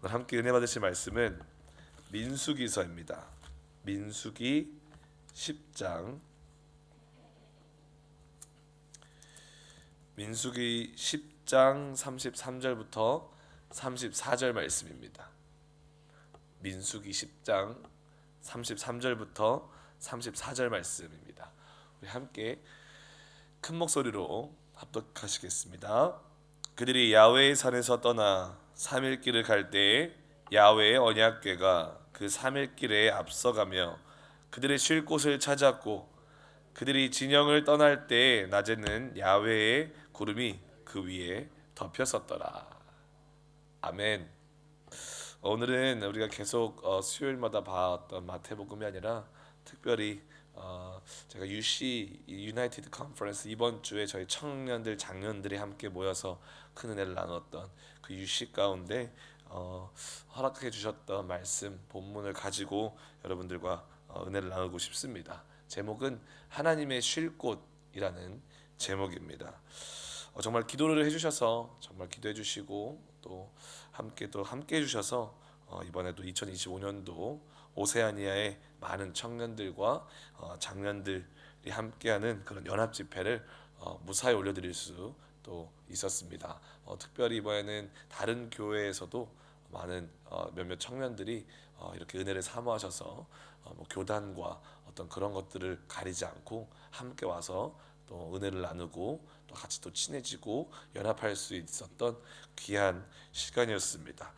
오늘 함께 은혜 받으실 말씀은 민수기서입니다. 민수기 10장 민수기 10장 33절부터 34절 말씀입니다. 민수기 10장 33절부터 34절 말씀입니다. 우리 함께 큰 목소리로 합독하시겠습니다. 그들이 야훼의 산에서 떠나 3일 길을 갈 때에 야훼의 언약궤가 그 3일 길에 앞서가며 그들의 쉴 곳을 찾았고, 그들이 진영을 떠날 때에 낮에는 야훼의 구름이 그 위에 덮였었더라. 아멘. 오늘은 우리가 계속 수요일마다 봤던 마태복음이 아니라 특별히 제가 UC 유나이티드 컨퍼런스 이번 주에 저희 청년들 장년들이 함께 모여서 큰 은혜를 나눴던 그 UC 가운데 허락해 주셨던 말씀 본문을 가지고 여러분들과 은혜를 나누고 싶습니다. 제목은 하나님의 쉴 곳이라는 제목입니다. 정말 기도를 해주셔서 정말 기도해 주시고 또 함께 해주셔서 이번에도 2025년도 오세아니아의 많은 청년들과 장년들이 함께하는 그런 연합 집회를 무사히 올려드릴 수 또 있었습니다. 특별히 이번에는 다른 교회에서도 많은 몇몇 청년들이 이렇게 은혜를 사모하셔서 뭐 교단과 어떤 그런 것들을 가리지 않고 함께 와서 또 은혜를 나누고 또 같이 또 친해지고 연합할 수 있었던 귀한 시간이었습니다.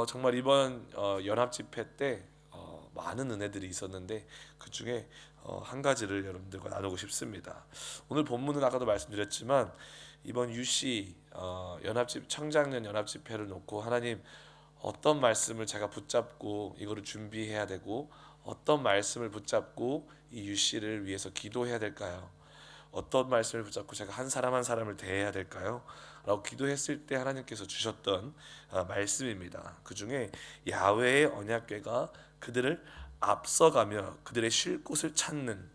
정말 이번 연합 집회 때 많은 은혜들이 있었는데 그 중에 한 가지를 여러분들과 나누고 싶습니다. 오늘 본문은 아까도 말씀드렸지만 이번 UC 청장년 연합 집회를 놓고 하나님 어떤 말씀을 제가 붙잡고 이거를 준비해야 되고 어떤 말씀을 붙잡고 이 UC를 위해서 기도해야 될까요? 어떤 말씀을 붙잡고 제가 한 사람 한 사람을 대해야 될까요? 라고 기도했을 때 하나님께서 주셨던 말씀입니다. 그 중에 야훼의 언약궤가 그들을 앞서가며 그들의 쉴 곳을 찾는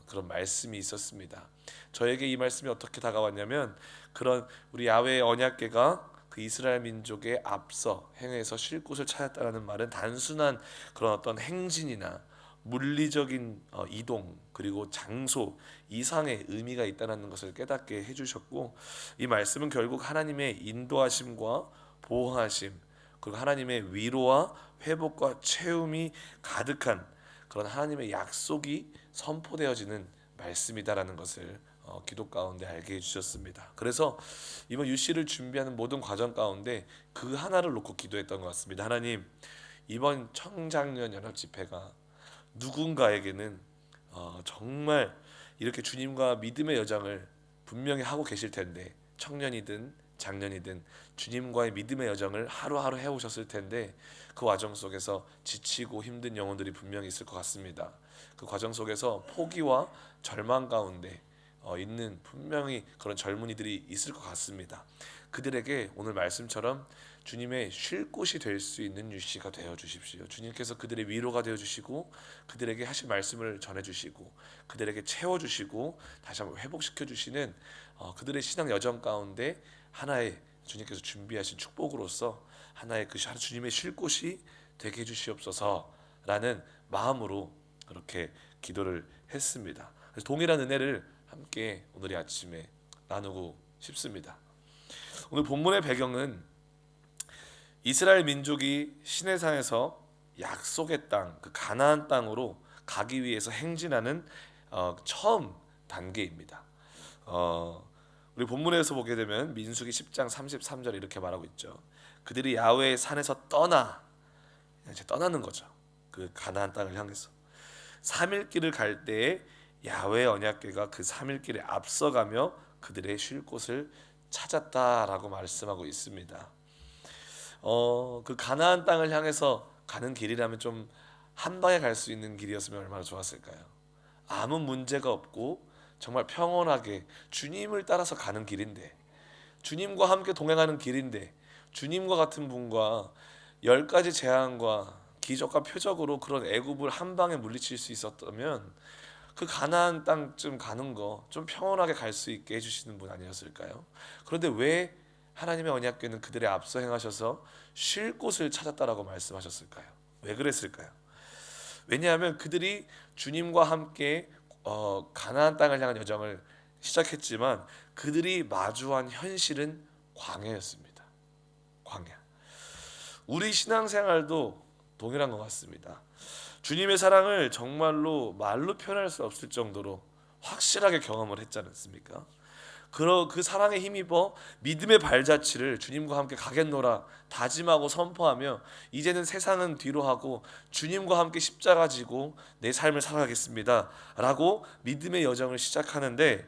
그런 말씀이 있었습니다. 저에게 이 말씀이 어떻게 다가왔냐면 그런 우리 야훼의 언약궤가 그 이스라엘 민족의 앞서 행해서 쉴 곳을 찾았다는 말은 단순한 그런 어떤 행진이나 물리적인 이동 그리고 장소 이상의 의미가 있다는 것을 깨닫게 해주셨고, 이 말씀은 결국 하나님의 인도하심과 보호하심 그리고 하나님의 위로와 회복과 채움이 가득한 그런 하나님의 약속이 선포되어지는 말씀이다라는 것을 기도 가운데 알게 해주셨습니다. 그래서 이번 UC를 준비하는 모든 과정 가운데 그 하나를 놓고 기도했던 것 같습니다. 하나님, 이번 청장년 연합 집회가 누군가에게는 정말 이렇게 주님과 믿음의 여정을 분명히 하고 계실 텐데, 청년이든 장년이든 주님과의 믿음의 여정을 하루하루 해오셨을 텐데 그 과정 속에서 지치고 힘든 영혼들이 분명히 있을 것 같습니다. 그 과정 속에서 포기와 절망 가운데 있는 분명히 그런 젊은이들이 있을 것 같습니다. 그들에게 오늘 말씀처럼 주님의 쉴 곳이 될 수 있는 유씨가 되어 주십시오. 주님께서 그들의 위로가 되어 주시고 그들에게 하신 말씀을 전해 주시고 그들에게 채워 주시고 다시 한번 회복시켜 주시는 그들의 신앙 여정 가운데 하나의 주님께서 준비하신 축복으로서 하나의 그 주님의 쉴 곳이 되게 해 주시옵소서라는 마음으로 그렇게 기도를 했습니다. 그래서 동일한 은혜를 함께 오늘 아침에 나누고 싶습니다. 오늘 본문의 배경은 이스라엘 민족이 시내산에서 약속의 땅, 그 가나안 땅으로 가기 위해서 행진하는 처음 단계입니다. 우리 본문에서 보게 되면 민수기 10장 33절 이렇게 말하고 있죠. 그들이 야훼의 산에서 이제 떠나는 거죠. 그 가나안 땅을 향해서 3일 길을 갈 때에 야훼의 언약궤가 그 3일 길에 앞서가며 그들의 쉴 곳을 찾았다라고 말씀하고 있습니다. 그 가나안 땅을 향해서 가는 길이라면 좀 한 방에 갈 수 있는 길이었으면 얼마나 좋았을까요? 아무 문제가 없고 정말 평온하게 주님을 따라서 가는 길인데, 주님과 함께 동행하는 길인데, 주님과 같은 분과 10가지 재앙과 기적과 표적으로 그런 애굽을 한 방에 물리칠 수 있었다면 그 가나안 땅쯤 가는 거 좀 평온하게 갈 수 있게 해주시는 분 아니었을까요? 그런데 왜 하나님의 언약궤는 그들의 앞서 행하셔서 쉴 곳을 찾았다라고 말씀하셨을까요? 왜 그랬을까요? 왜냐하면 그들이 주님과 함께 가나안 땅을 향한 여정을 시작했지만 그들이 마주한 현실은 광야였습니다. 광야. 우리 신앙생활도 동일한 것 같습니다. 주님의 사랑을 정말로 말로 표현할 수 없을 정도로 확실하게 경험을 했지 않습니까? 그 사랑에 힘입어 믿음의 발자취를 주님과 함께 가겠노라 다짐하고 선포하며 이제는 세상은 뒤로 하고 주님과 함께 십자가 지고 내 삶을 살아가겠습니다 라고 믿음의 여정을 시작하는데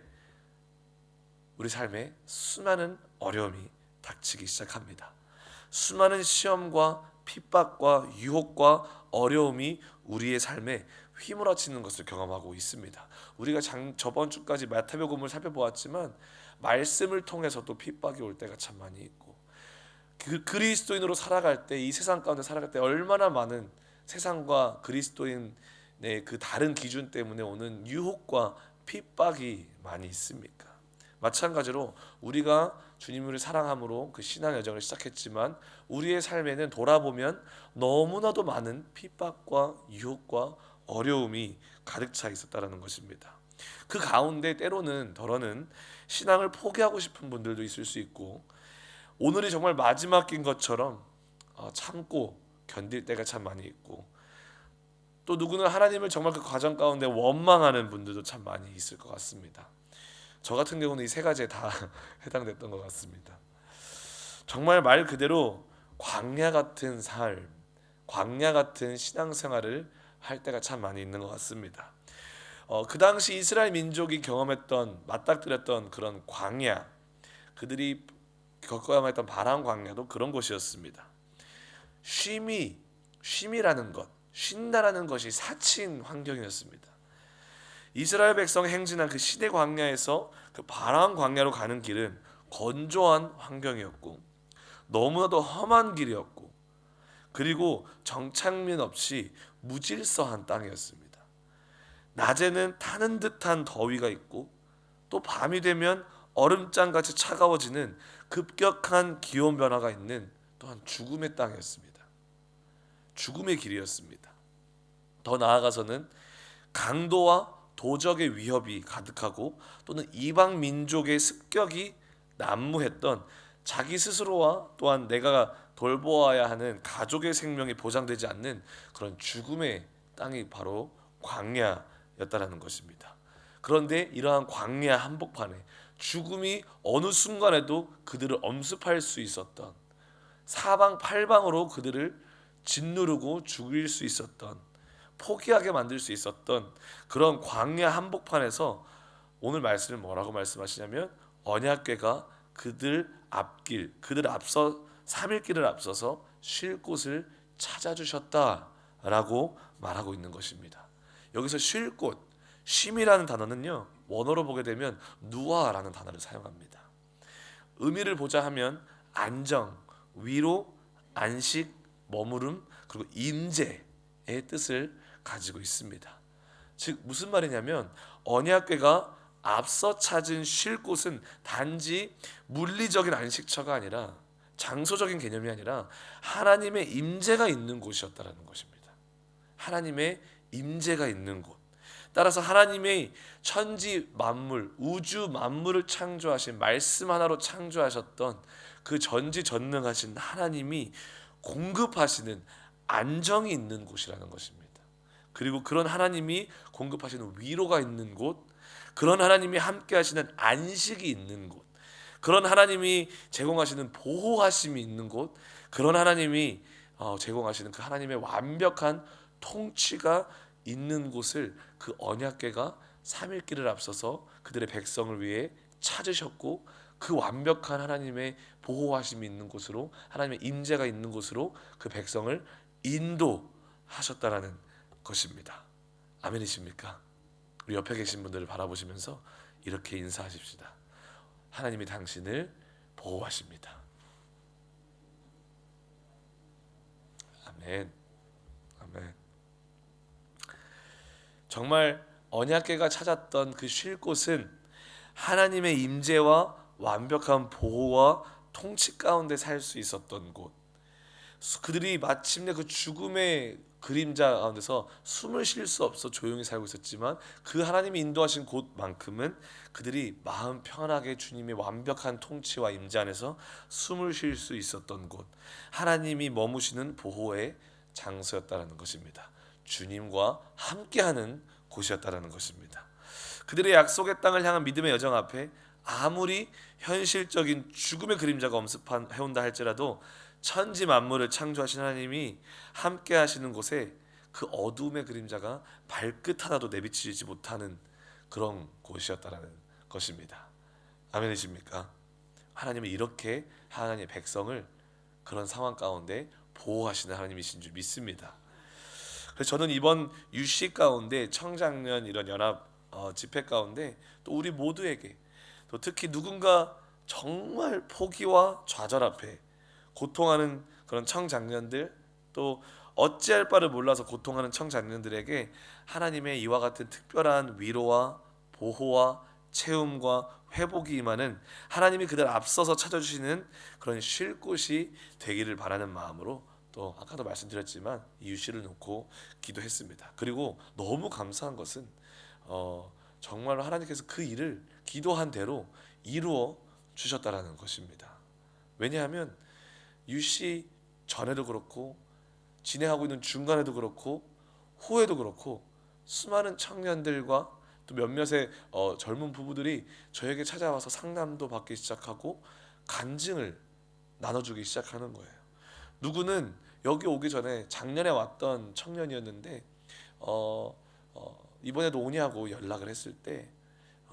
우리 삶에 수많은 어려움이 닥치기 시작합니다. 수많은 시험과 핍박과 유혹과 어려움이 우리의 삶에 휘몰아치는 것을 경험하고 있습니다. 우리가 저번 주까지 마태복음을 살펴보았지만 말씀을 통해서도 핍박이 올 때가 참 많이 있고 그리스도인으로 살아갈 때 이 세상 가운데 살아갈 때 얼마나 많은 세상과 그리스도인의 그 다른 기준 때문에 오는 유혹과 핍박이 많이 있습니까? 마찬가지로 우리가 주님을 사랑함으로 그 신앙 여정을 시작했지만 우리의 삶에는 돌아보면 너무나도 많은 핍박과 유혹과 어려움이 가득 차 있었다라는 것입니다. 그 가운데 때로는 덜어는 신앙을 포기하고 싶은 분들도 있을 수 있고 오늘이 정말 마지막인 것처럼 참고 견딜 때가 참 많이 있고 또 누구는 하나님을 정말 그 과정 가운데 원망하는 분들도 참 많이 있을 것 같습니다. 저 같은 경우는 이 세 가지에 다 해당됐던 것 같습니다. 정말 말 그대로 광야 같은 삶, 광야 같은 신앙생활을 할 때가 참 많이 있는 것 같습니다. 그 당시 이스라엘 민족이 경험했던 맞닥뜨렸던 그런 광야, 그들이 겪어야만 했던 바람 광야도 그런 곳이었습니다. 쉼이라는 것, 쉰다라는 것이 사치인 환경이었습니다. 이스라엘 백성 행진한 그 시내 광야에서 그 바람 광야로 가는 길은 건조한 환경이었고 너무나도 험한 길이었고 그리고 정착민 없이 무질서한 땅이었습니다. 낮에는 타는 듯한 더위가 있고 또 밤이 되면 얼음장같이 차가워지는 급격한 기온 변화가 있는 또한 죽음의 땅이었습니다. 죽음의 길이었습니다. 더 나아가서는 강도와 도적의 위협이 가득하고 또는 이방 민족의 습격이 난무했던 자기 스스로와 또한 내가 돌보아야 하는 가족의 생명이 보장되지 않는 그런 죽음의 땅이 바로 광야였다라는 것입니다. 그런데 이러한 광야 한복판에 죽음이 어느 순간에도 그들을 엄습할 수 있었던 사방팔방으로 그들을 짓누르고 죽일 수 있었던 포기하게 만들 수 있었던 그런 광야 한복판에서 오늘 말씀을 뭐라고 말씀하시냐면 언약궤가 그들 앞길, 그들 앞서 3일 길을 앞서서 쉴 곳을 찾아주셨다라고 말하고 있는 것입니다. 여기서 쉴 곳, 쉼이라는 단어는요 원어로 보게 되면 누아라는 단어를 사용합니다. 의미를 보자 하면 안정, 위로, 안식, 머무름 그리고 임재의 뜻을 가지고 있습니다. 즉 무슨 말이냐면 언약궤가 앞서 찾은 쉴 곳은 단지 물리적인 안식처가 아니라 장소적인 개념이 아니라 하나님의 임재가 있는 곳이었다라는 것입니다. 하나님의 임재가 있는 곳. 따라서 하나님의 천지 만물, 우주 만물을 창조하신 말씀 하나로 창조하셨던 그 전지전능하신 하나님이 공급하시는 안정이 있는 곳이라는 것입니다. 그리고 그런 하나님이 공급하시는 위로가 있는 곳, 그런 하나님이 함께 하시는 안식이 있는 곳, 그런 하나님이 제공하시는 보호하심이 있는 곳, 그런 하나님이 제공하시는 그 하나님의 완벽한 통치가 있는 곳을 그 언약궤가 3일 길을 앞서서 그들의 백성을 위해 찾으셨고 그 완벽한 하나님의 보호하심이 있는 곳으로 하나님의 임재가 있는 곳으로 그 백성을 인도하셨다라는 것입니다. 아멘이십니까? 우리 옆에 계신 분들을 바라보시면서 이렇게 인사하십시다. 하나님이 당신을 보호하십니다. 아멘. 아멘. 정말 언약궤가 찾았던 그 쉴 곳은 하나님의 임재와 완벽한 보호와 통치 가운데 살 수 있었던 곳, 그들이 마침내 그 죽음의 그림자 가운데서 숨을 쉴 수 없어 조용히 살고 있었지만 그 하나님이 인도하신 곳만큼은 그들이 마음 편하게 주님의 완벽한 통치와 임재 안에서 숨을 쉴 수 있었던 곳, 하나님이 머무시는 보호의 장소였다라는 것입니다. 주님과 함께하는 곳이었다라는 것입니다. 그들의 약속의 땅을 향한 믿음의 여정 앞에 아무리 현실적인 죽음의 그림자가 엄습해온다 할지라도 천지 만물을 창조하신 하나님이 함께 하시는 곳에 그 어두움의 그림자가 발끝 하나도 내비치지 못하는 그런 곳이었다라는 것입니다. 아멘이십니까? 하나님은 이렇게 하나님의 백성을 그런 상황 가운데 보호하시는 하나님이신 줄 믿습니다. 그래서 저는 이번 UC 가운데 청장년 이런 연합 집회 가운데 또 우리 모두에게, 또 특히 누군가 정말 포기와 좌절 앞에 고통하는 그런 청장년들, 또 어찌할 바를 몰라서 고통하는 청장년들에게 하나님의 이와 같은 특별한 위로와 보호와 채움과 회복이 임하는, 하나님이 그들 앞서서 찾아주시는 그런 쉴 곳이 되기를 바라는 마음으로, 또 아까도 말씀드렸지만 이유씨를 놓고 기도했습니다. 그리고 너무 감사한 것은 정말로 하나님께서 그 일을 기도한 대로 이루어 주셨다라는 것입니다. 왜냐하면 유씨 전에도 그렇고 진행하고 있는 중간에도 그렇고 후에도 그렇고 수많은 청년들과 또 몇몇의 젊은 부부들이 저에게 찾아와서 상담도 받기 시작하고 간증을 나눠주기 시작하는 거예요. 누구는 여기 오기 전에 작년에 왔던 청년이었는데 이번에도 오냐고 연락을 했을 때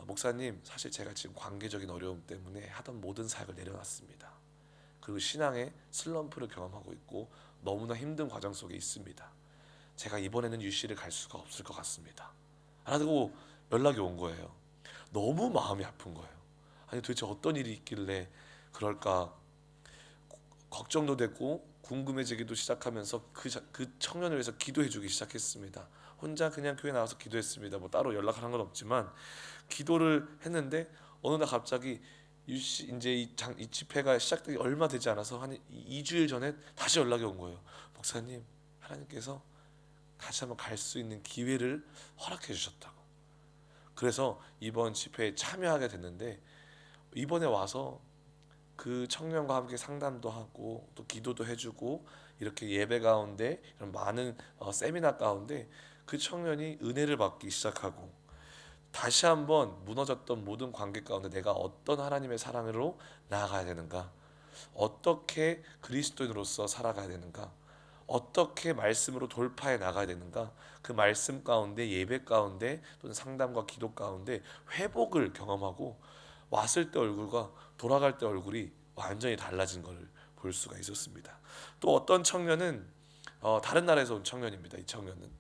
목사님, 사실 제가 지금 관계적인 어려움 때문에 하던 모든 사역을 내려놨습니다. 그리고 신앙의 슬럼프를 경험하고 있고 너무나 힘든 과정 속에 있습니다. 제가 이번에는 UC를 갈 수가 없을 것 같습니다. 라고 연락이 온 거예요. 너무 마음이 아픈 거예요. 아니 도대체 어떤 일이 있길래 그럴까 걱정도 되고 궁금해지기도 시작하면서 그 청년을 위해서 기도해주기 시작했습니다. 혼자 그냥 교회 나와서 기도했습니다. 뭐 따로 연락하는 건 없지만 기도를 했는데 어느 날 갑자기 이제 이 집회가 시작되기 얼마 되지 않아서 한 2주일 전에 다시 연락이 온 거예요. 목사님, 하나님께서 다시 한번 갈 수 있는 기회를 허락해 주셨다고. 그래서 이번 집회에 참여하게 됐는데 이번에 와서 그 청년과 함께 상담도 하고 또 기도도 해주고 이렇게 예배 가운데 이런 많은 세미나 가운데 그 청년이 은혜를 받기 시작하고 다시 한번 무너졌던 모든 관계 가운데 내가 어떤 하나님의 사랑으로 나아가야 되는가, 어떻게 그리스도인으로서 살아가야 되는가, 어떻게 말씀으로 돌파해 나가야 되는가, 그 말씀 가운데 예배 가운데 또는 상담과 기도 가운데 회복을 경험하고 왔을 때 얼굴과 돌아갈 때 얼굴이 완전히 달라진 것을 볼 수가 있었습니다. 또 어떤 청년은 다른 나라에서 온 청년입니다. 이 청년은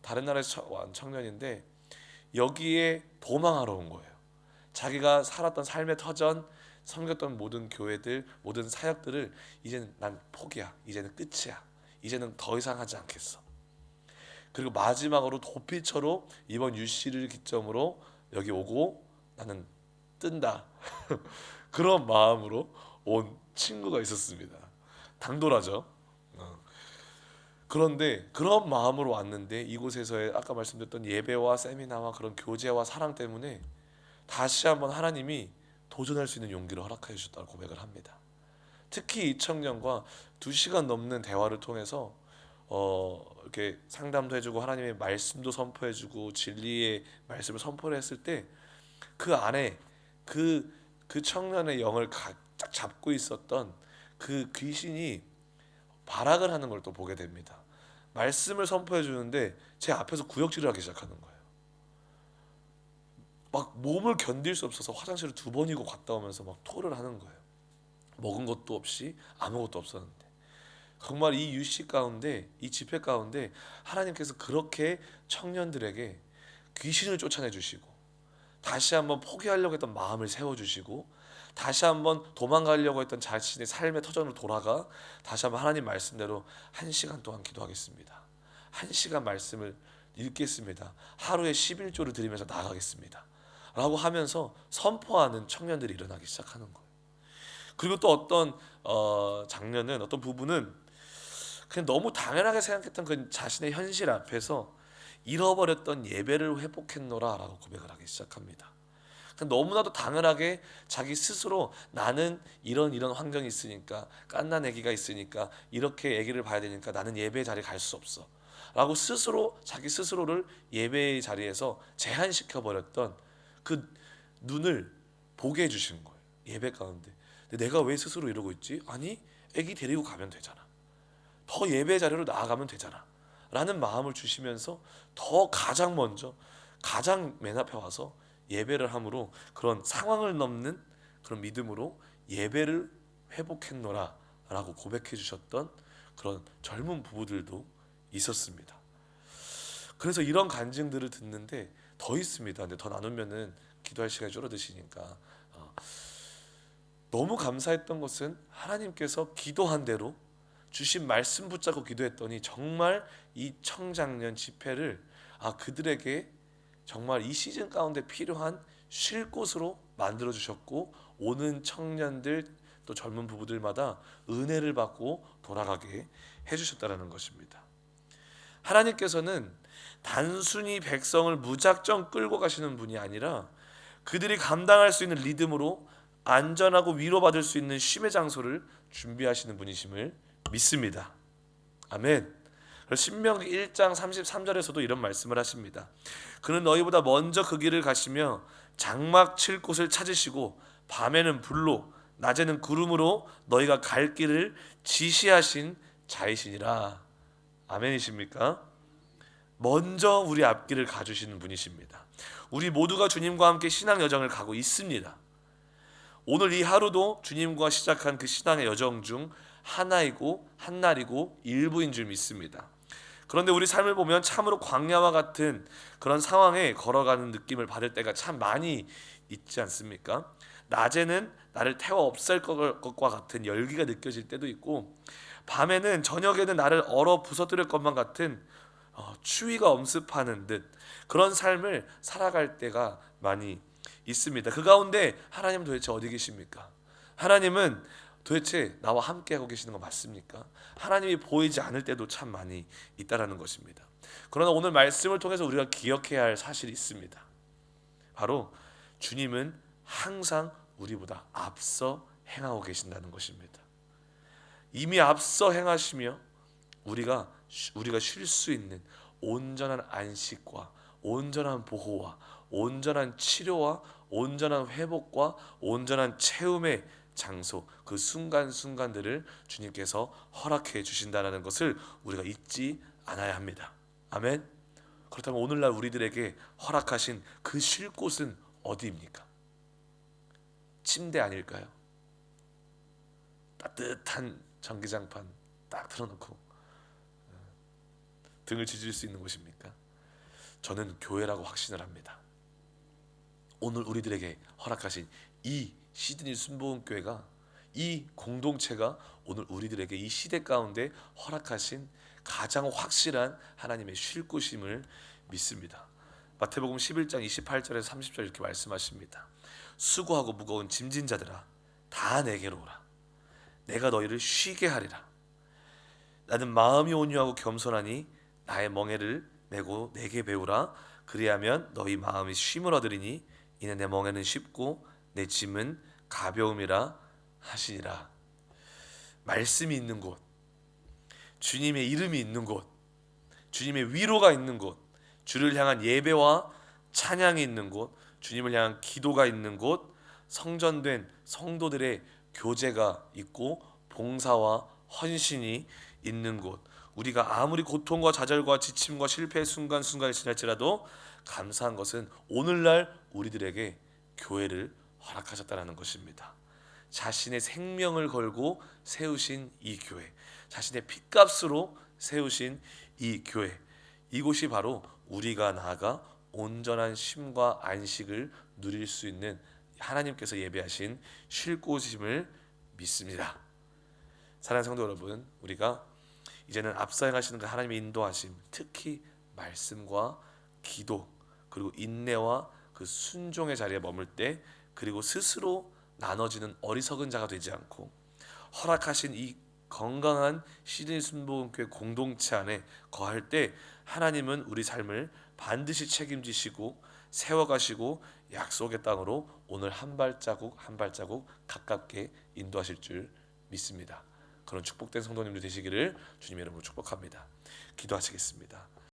다른 나라에서 온 청년인데 여기에 도망하러 온 거예요. 자기가 살았던 삶의 터전, 섬겼던 모든 교회들, 모든 사역들을 이제는 난 포기야. 이제는 끝이야. 이제는 더 이상 하지 않겠어. 그리고 마지막으로 도피처로 이번 UC를 기점으로 여기 오고 나는 뜬다. 그런 마음으로 온 친구가 있었습니다. 당돌하죠. 그런데 그런 마음으로 왔는데 이곳에서의 아까 말씀드렸던 예배와 세미나와 그런 교제와 사랑 때문에 다시 한번 하나님이 도전할 수 있는 용기를 허락해 주셨다고 고백을 합니다. 특히 이 청년과 2시간 넘는 대화를 통해서 이렇게 상담도 해주고 하나님의 말씀도 선포해주고 진리의 말씀을 선포를 했을 때 그 안에 그 청년의 영을 딱 잡고 있었던 그 귀신이 발악을 하는 걸 또 보게 됩니다. 말씀을 선포해 주는데 제 앞에서 구역질을 하기 시작하는 거예요. 막 몸을 견딜 수 없어서 화장실을 2번이고 갔다 오면서 막 토를 하는 거예요. 먹은 것도 없이 아무것도 없었는데 정말 이 UC 가운데, 이 집회 가운데 하나님께서 그렇게 청년들에게 귀신을 쫓아내 주시고 다시 한번 포기하려고 했던 마음을 세워주시고 다시 한번 도망가려고 했던 자신의 삶의 터전으로 돌아가 다시 한번 하나님 말씀대로 1시간 동안 기도하겠습니다. 1시간 말씀을 읽겠습니다. 하루에 11조를 드리면서 나가겠습니다. 라고 하면서 선포하는 청년들이 일어나기 시작하는 거예요. 그리고 또 어떤 장녀는, 어떤 부부는 그냥 너무 당연하게 생각했던 그 자신의 현실 앞에서 잃어버렸던 예배를 회복했노라라고 고백을 하기 시작합니다. 너무나도 당연하게 자기 스스로 나는 이런 환경이 있으니까, 갓난 아기가 있으니까, 이렇게 아기를 봐야 되니까 나는 예배 자리에 갈 수 없어 라고 스스로 자기 스스로를 예배의 자리에서 제한시켜 버렸던 그 눈을 보게 해주시는 거예요, 예배 가운데. 근데 내가 왜 스스로 이러고 있지? 아니, 아기 데리고 가면 되잖아, 더 예배 자리로 나아가면 되잖아 라는 마음을 주시면서 더 가장 먼저, 가장 맨 앞에 와서 예배를 함으로 그런 상황을 넘는 그런 믿음으로 예배를 회복했노라 라고 고백해 주셨던 그런 젊은 부부들도 있었습니다. 그래서 이런 간증들을 듣는데 더 있습니다. 근데 더 나누면은 기도할 시간이 줄어드시니까, 너무 감사했던 것은 하나님께서 기도한 대로 주신 말씀 붙잡고 기도했더니 정말 이 청장년 집회를 그들에게 정말 이 시즌 가운데 필요한 쉴 곳으로 만들어 주셨고, 오는 청년들 또 젊은 부부들마다 은혜를 받고 돌아가게 해주셨다는 것입니다. 하나님께서는 단순히 백성을 무작정 끌고 가시는 분이 아니라 그들이 감당할 수 있는 리듬으로 안전하고 위로받을 수 있는 쉼의 장소를 준비하시는 분이심을 믿습니다. 아멘. 신명기 1장 33절에서도 이런 말씀을 하십니다. 그는 너희보다 먼저 그 길을 가시며 장막 칠 곳을 찾으시고 밤에는 불로 낮에는 구름으로 너희가 갈 길을 지시하신 자이시니라. 아멘이십니까? 먼저 우리 앞길을 가주시는 분이십니다. 우리 모두가 주님과 함께 신앙 여정을 가고 있습니다. 오늘 이 하루도 주님과 시작한 그 신앙의 여정 중 하나이고 한날이고 일부인 줄 믿습니다. 그런데 우리 삶을 보면 참으로 광야와 같은 그런 상황에 걸어가는 느낌을 받을 때가 참 많이 있지 않습니까? 낮에는 나를 태워 없앨 것과 같은 열기가 느껴질 때도 있고, 밤에는 저녁에는 나를 얼어 부서뜨릴 것만 같은 추위가 엄습하는 듯 그런 삶을 살아갈 때가 많이 있습니다. 그 가운데 하나님은 도대체 어디 계십니까? 하나님은 도대체 나와 함께하고 계시는 거 맞습니까? 하나님이 보이지 않을 때도 참 많이 있다라는 것입니다. 그러나 오늘 말씀을 통해서 우리가 기억해야 할 사실이 있습니다. 바로 주님은 항상 우리보다 앞서 행하고 계신다는 것입니다. 이미 앞서 행하시며 우리가 쉴 수 있는 온전한 안식과 온전한 보호와 온전한 치료와 온전한 회복과 온전한 체험의 장소, 그 순간순간들을 주님께서 허락해 주신다는 것을 우리가 잊지 않아야 합니다. 아멘. 그렇다면 오늘날 우리들에게 허락하신 그 쉴 곳은 어디입니까? 침대 아닐까요? 따뜻한 전기장판 딱 틀어놓고 등을 지질 수 있는 곳입니까? 저는 교회라고 확신을 합니다. 오늘 우리들에게 허락하신 이 시드니 순복음교회가, 이 공동체가 오늘 우리들에게 이 시대 가운데 허락하신 가장 확실한 하나님의 쉴 곳임을 믿습니다. 마태복음 11장 28절에서 30절 이렇게 말씀하십니다. 수고하고 무거운 짐진 자들아 다 내게로 오라. 내가 너희를 쉬게 하리라. 나는 마음이 온유하고 겸손하니 나의 멍에를 메고 내게 배우라. 그리하면 너희 마음이 쉼을 얻으리니 이는 내 멍에는 쉽고 내 짐은 가벼움이라 하시니라. 말씀이 있는 곳, 주님의 이름이 있는 곳, 주님의 위로가 있는 곳, 주를 향한 예배와 찬양이 있는 곳, 주님을 향한 기도가 있는 곳, 성전된 성도들의 교제가 있고 봉사와 헌신이 있는 곳, 우리가 아무리 고통과 좌절과 지침과 실패의 순간순간을 지날지라도 감사한 것은 오늘날 우리들에게 교회를 허락하셨다는 것입니다. 자신의 생명을 걸고 세우신 이 교회, 자신의 핏값으로 세우신 이 교회, 이곳이 바로 우리가 나아가 온전한 쉼과 안식을 누릴 수 있는 하나님께서 예배하신 쉴 곳임을 믿습니다. 사랑하는 성도 여러분, 우리가 이제는 앞서 행하시는 그 하나님의 인도하심, 특히 말씀과 기도 그리고 인내와 그 순종의 자리에 머물 때, 그리고 스스로 나눠지는 어리석은 자가 되지 않고 허락하신 이 건강한 시드니 순복음교회 공동체 안에 거할 때 하나님은 우리 삶을 반드시 책임지시고 세워가시고 약속의 땅으로 오늘 한 발자국 한 발자국 가깝게 인도하실 줄 믿습니다. 그런 축복된 성도님들 되시기를 주님의 이름으로 축복합니다. 기도하시겠습니다.